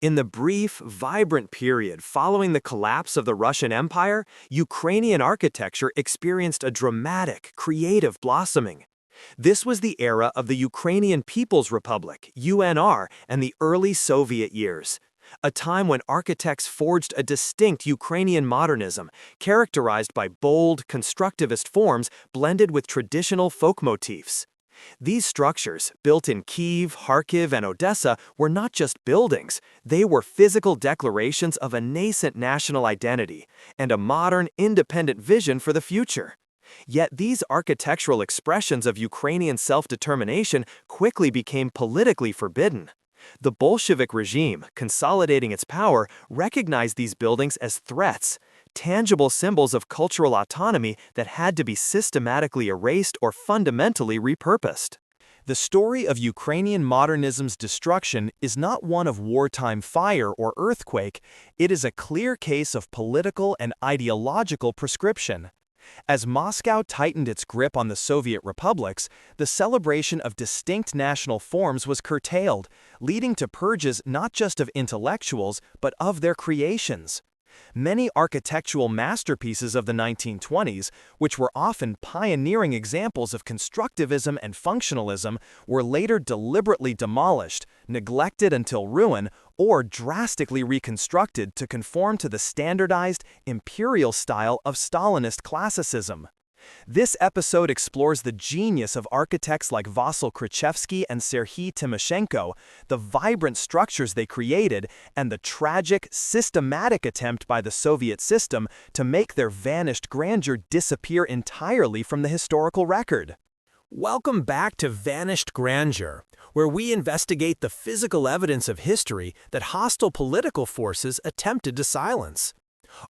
In the brief, vibrant period following the collapse of the Russian Empire, Ukrainian architecture experienced a dramatic, creative blossoming. This was the era of the Ukrainian People's Republic, UNR, and the early Soviet years, a time when architects forged a distinct Ukrainian modernism, characterized by bold, constructivist forms blended with traditional folk motifs. These structures, built in Kyiv, Kharkiv, and Odessa, were not just buildings, they were physical declarations of a nascent national identity and a modern, independent vision for the future. Yet these architectural expressions of Ukrainian self-determination quickly became politically forbidden. The Bolshevik regime, consolidating its power, recognized these buildings as threats, tangible symbols of cultural autonomy that had to be systematically erased or fundamentally repurposed. The story of Ukrainian modernism's destruction is not one of wartime fire or earthquake, it is a clear case of political and ideological prescription. As Moscow tightened its grip on the Soviet republics, the celebration of distinct national forms was curtailed, leading to purges not just of intellectuals but of their creations. Many architectural masterpieces of the 1920s, which were often pioneering examples of constructivism and functionalism, were later deliberately demolished, neglected until ruin, or drastically reconstructed to conform to the standardized, imperial style of Stalinist classicism. This episode explores the genius of architects like Vasyl Krzyzewski and Serhiy Timoshenko, the vibrant structures they created, and the tragic, systematic attempt by the Soviet system to make their vanished grandeur disappear entirely from the historical record. Welcome back to Vanished Grandeur, where we investigate the physical evidence of history that hostile political forces attempted to silence.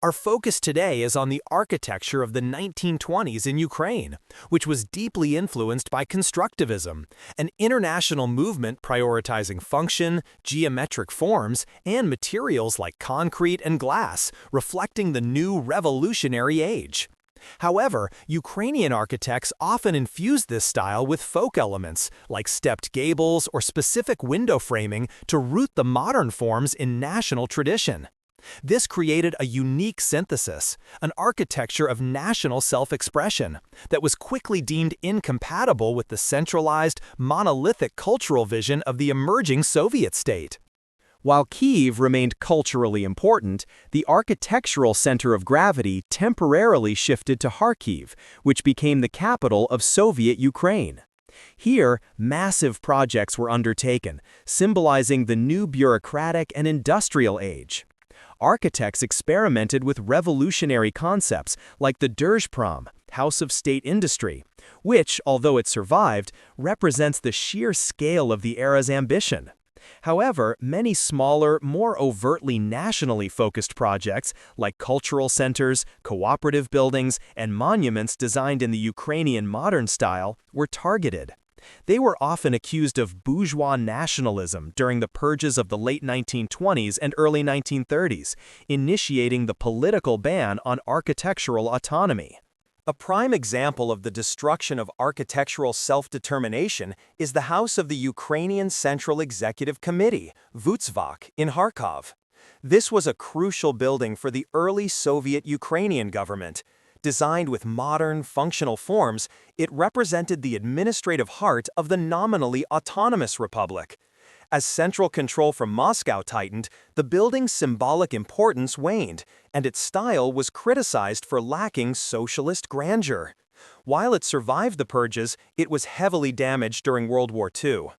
Our focus today is on the architecture of the 1920s in Ukraine, which was deeply influenced by Constructivism, an international movement prioritizing function, geometric forms, and materials like concrete and glass, reflecting the new revolutionary age. However, Ukrainian architects often infused this style with folk elements, like stepped gables or specific window framing, to root the modern forms in national tradition. This created a unique synthesis, an architecture of national self-expression, that was quickly deemed incompatible with the centralized, monolithic cultural vision of the emerging Soviet state. While Kyiv remained culturally important, the architectural center of gravity temporarily shifted to Kharkiv, which became the capital of Soviet Ukraine. Here, massive projects were undertaken, symbolizing the new bureaucratic and industrial age. Architects experimented with revolutionary concepts like the Держпром, House of State Industry, which, although it survived, represents the sheer scale of the era's ambition. However, many smaller, more overtly nationally focused projects, like cultural centers, cooperative buildings, and monuments designed in the Ukrainian modern style, were targeted. They were often accused of bourgeois nationalism during the purges of the late 1920s and early 1930s, initiating the political ban on architectural autonomy. A prime example of the destruction of architectural self-determination is the house of the Ukrainian Central Executive Committee, Vutsvak, in Kharkov. This was a crucial building for the early Soviet Ukrainian government. Designed with modern, functional forms, it represented the administrative heart of the nominally autonomous republic. As central control from Moscow tightened, the building's symbolic importance waned, and its style was criticized for lacking socialist grandeur. While it survived the purges, it was heavily damaged during World War II.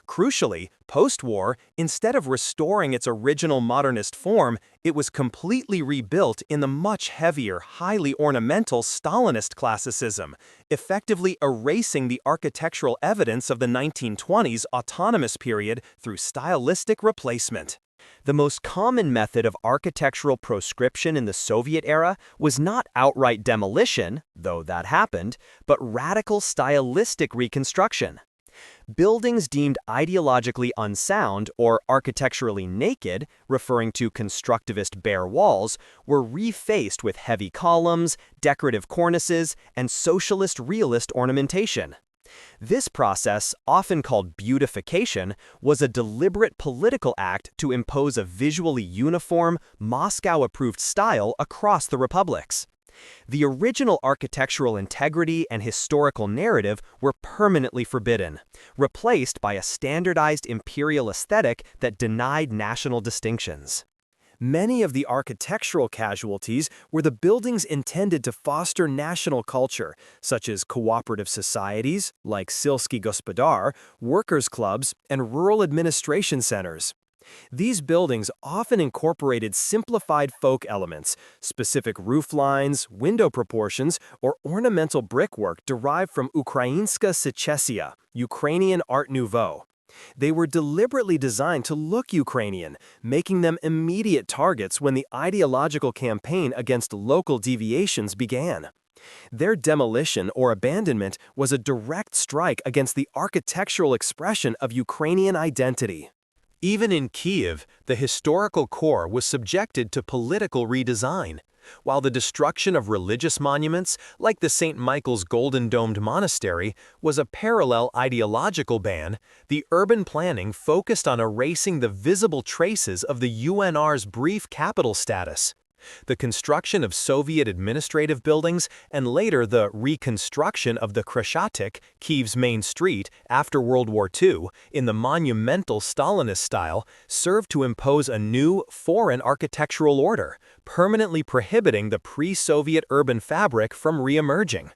Crucially, post-war, instead of restoring its original modernist form, it was completely rebuilt in the much heavier, highly ornamental Stalinist classicism, effectively erasing the architectural evidence of the 1920s autonomous period through stylistic replacement. The most common method of architectural proscription in the Soviet era was not outright demolition, though that happened, but radical stylistic reconstruction. Buildings deemed ideologically unsound or architecturally naked, referring to constructivist bare walls, were refaced with heavy columns, decorative cornices, and socialist realist ornamentation. This process, often called beautification, was a deliberate political act to impose a visually uniform, Moscow-approved style across the republics. The original architectural integrity and historical narrative were permanently forbidden, replaced by a standardized imperial aesthetic that denied national distinctions. Many of the architectural casualties were the buildings intended to foster national culture, such as cooperative societies, like Sylsky Gospodar, workers' clubs, and rural administration centers. These buildings often incorporated simplified folk elements, specific roof lines, window proportions, or ornamental brickwork derived from Ukrainska Secessia, Ukrainian Art Nouveau. They were deliberately designed to look Ukrainian, making them immediate targets when the ideological campaign against local deviations began. Their demolition or abandonment was a direct strike against the architectural expression of Ukrainian identity. Even in Kyiv, the historical core was subjected to political redesign. While the destruction of religious monuments, like the St. Michael's Golden-Domed Monastery, was a parallel ideological ban, the urban planning focused on erasing the visible traces of the UNR's brief capital status. The construction of Soviet administrative buildings and later the reconstruction of the Khreshchatyk, Kyiv's main street, after World War II, in the monumental Stalinist style, served to impose a new, foreign architectural order, permanently prohibiting the pre-Soviet urban fabric from re-emerging.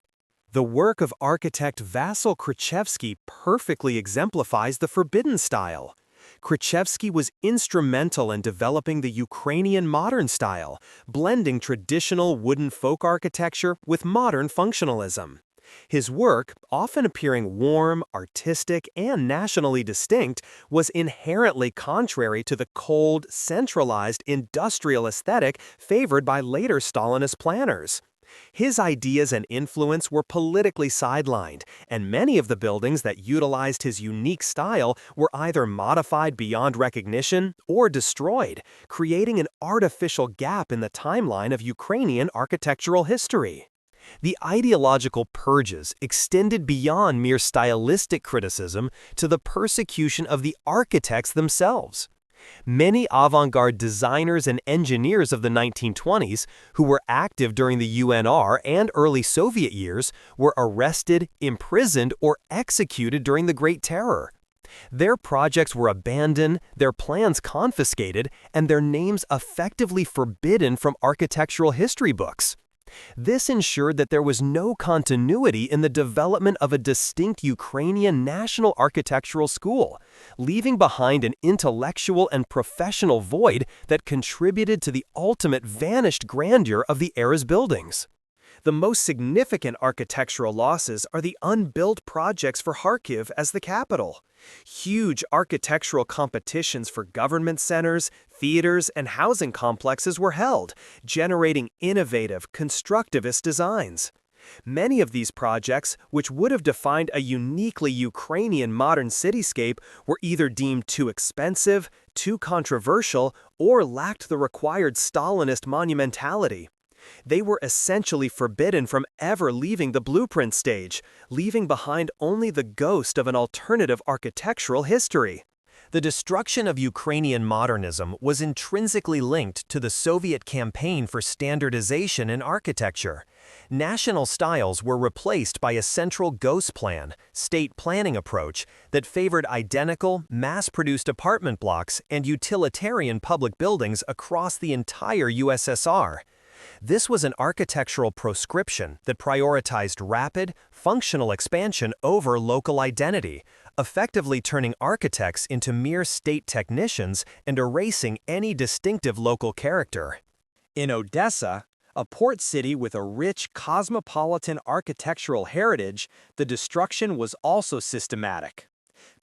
The work of architect Vasil Krzyzewski perfectly exemplifies the forbidden style. Krzyzewski was instrumental in developing the Ukrainian modern style, blending traditional wooden folk architecture with modern functionalism. His work, often appearing warm, artistic, and nationally distinct, was inherently contrary to the cold, centralized, industrial aesthetic favored by later Stalinist planners. His ideas and influence were politically sidelined, and many of the buildings that utilized his unique style were either modified beyond recognition or destroyed, creating an artificial gap in the timeline of Ukrainian architectural history. The ideological purges extended beyond mere stylistic criticism to the persecution of the architects themselves. Many avant-garde designers and engineers of the 1920s, who were active during the UNR and early Soviet years, were arrested, imprisoned, or executed during the Great Terror. Their projects were abandoned, their plans confiscated, and their names effectively forbidden from architectural history books. This ensured that there was no continuity in the development of a distinct Ukrainian national architectural school, leaving behind an intellectual and professional void that contributed to the ultimate vanished grandeur of the era's buildings. The most significant architectural losses are the unbuilt projects for Kharkiv as the capital. Huge architectural competitions for government centers, theaters, and housing complexes were held, generating innovative, constructivist designs. Many of these projects, which would have defined a uniquely Ukrainian modern cityscape, were either deemed too expensive, too controversial, or lacked the required Stalinist monumentality. They were essentially forbidden from ever leaving the blueprint stage, leaving behind only the ghost of an alternative architectural history. The destruction of Ukrainian modernism was intrinsically linked to the Soviet campaign for standardization in architecture. National styles were replaced by a central ghost plan, state planning approach that favored identical, mass-produced apartment blocks and utilitarian public buildings across the entire USSR. This was an architectural proscription that prioritized rapid, functional expansion over local identity, effectively turning architects into mere state technicians and erasing any distinctive local character. In Odessa, a port city with a rich cosmopolitan architectural heritage, the destruction was also systematic.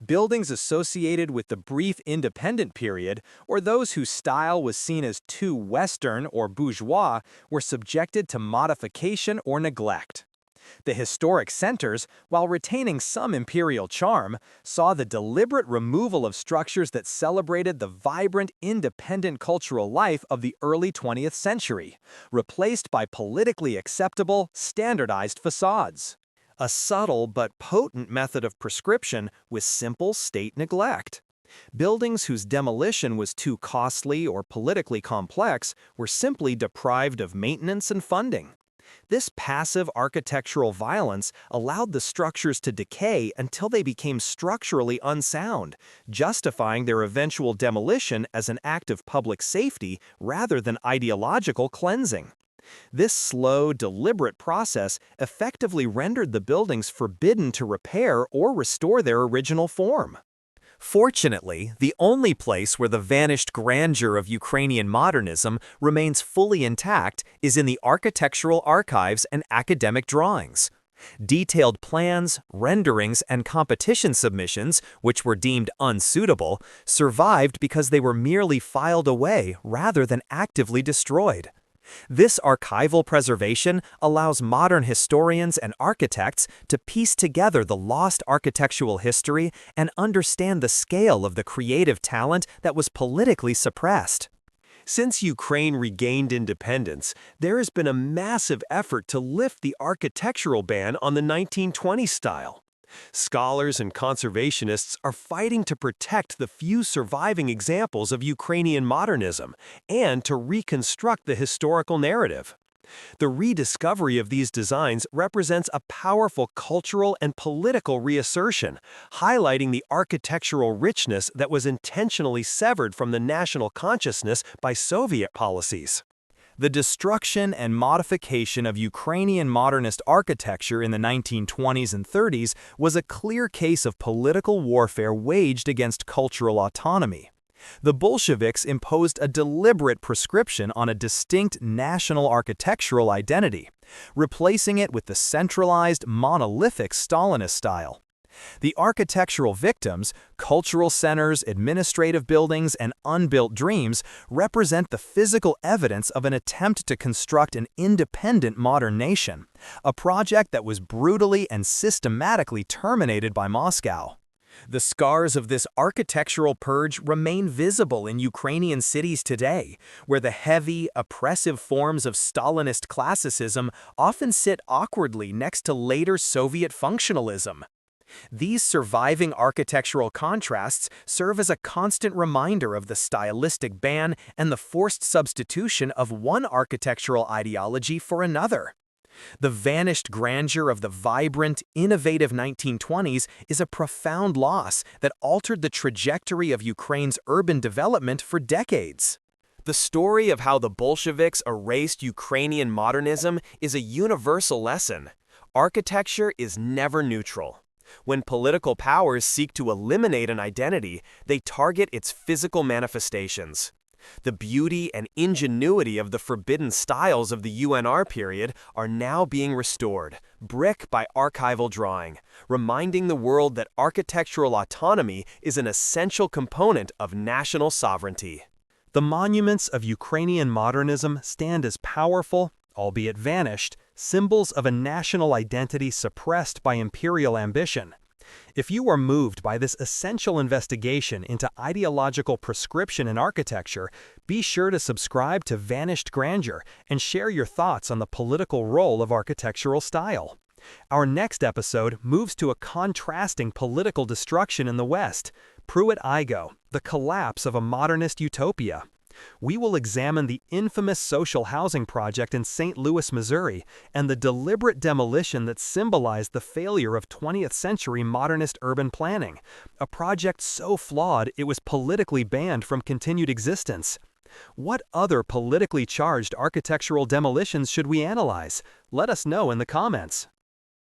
Buildings associated with the brief independent period, or those whose style was seen as too Western or bourgeois, were subjected to modification or neglect. The historic centers, while retaining some imperial charm, saw the deliberate removal of structures that celebrated the vibrant, independent cultural life of the early 20th century, replaced by politically acceptable, standardized facades. a subtle but potent method of prescription with simple state neglect. Buildings whose demolition was too costly or politically complex were simply deprived of maintenance and funding. This passive architectural violence allowed the structures to decay until they became structurally unsound, justifying their eventual demolition as an act of public safety rather than ideological cleansing. This slow, deliberate process effectively rendered the buildings forbidden to repair or restore their original form. Fortunately, the only place where the vanished grandeur of Ukrainian modernism remains fully intact is in the architectural archives and academic drawings. Detailed plans, renderings, and competition submissions, which were deemed unsuitable, survived because they were merely filed away rather than actively destroyed. This archival preservation allows modern historians and architects to piece together the lost architectural history and understand the scale of the creative talent that was politically suppressed. Since Ukraine regained independence, there has been a massive effort to lift the architectural ban on the 1920s style. Scholars and conservationists are fighting to protect the few surviving examples of Ukrainian modernism and to reconstruct the historical narrative. The rediscovery of these designs represents a powerful cultural and political reassertion, highlighting the architectural richness that was intentionally severed from the national consciousness by Soviet policies. The destruction and modification of Ukrainian modernist architecture in the 1920s and 30s was a clear case of political warfare waged against cultural autonomy. The Bolsheviks imposed a deliberate prescription on a distinct national architectural identity, replacing it with the centralized, monolithic Stalinist style. The architectural victims, cultural centers, administrative buildings, and unbuilt dreams represent the physical evidence of an attempt to construct an independent modern nation, a project that was brutally and systematically terminated by Moscow. The scars of this architectural purge remain visible in Ukrainian cities today, where the heavy, oppressive forms of Stalinist classicism often sit awkwardly next to later Soviet functionalism. These surviving architectural contrasts serve as a constant reminder of the stylistic ban and the forced substitution of one architectural ideology for another. The vanished grandeur of the vibrant, innovative 1920s is a profound loss that altered the trajectory of Ukraine's urban development for decades. The story of how the Bolsheviks erased Ukrainian modernism is a universal lesson. Architecture is never neutral. When political powers seek to eliminate an identity, they target its physical manifestations. The beauty and ingenuity of the forbidden styles of the UNR period are now being restored, brick by archival drawing, reminding the world that architectural autonomy is an essential component of national sovereignty. The monuments of Ukrainian modernism stand as powerful, albeit vanished, symbols of a national identity suppressed by imperial ambition. If you are moved by this essential investigation into ideological prescription in architecture, be sure to subscribe to Vanished Grandeur and share your thoughts on the political role of architectural style. Our next episode moves to a contrasting political destruction in the West, Pruitt-Igoe, the collapse of a modernist utopia. We will examine the infamous social housing project in St. Louis, Missouri, and the deliberate demolition that symbolized the failure of 20th-century modernist urban planning, a project so flawed it was politically banned from continued existence. What other politically charged architectural demolitions should we analyze? Let us know in the comments.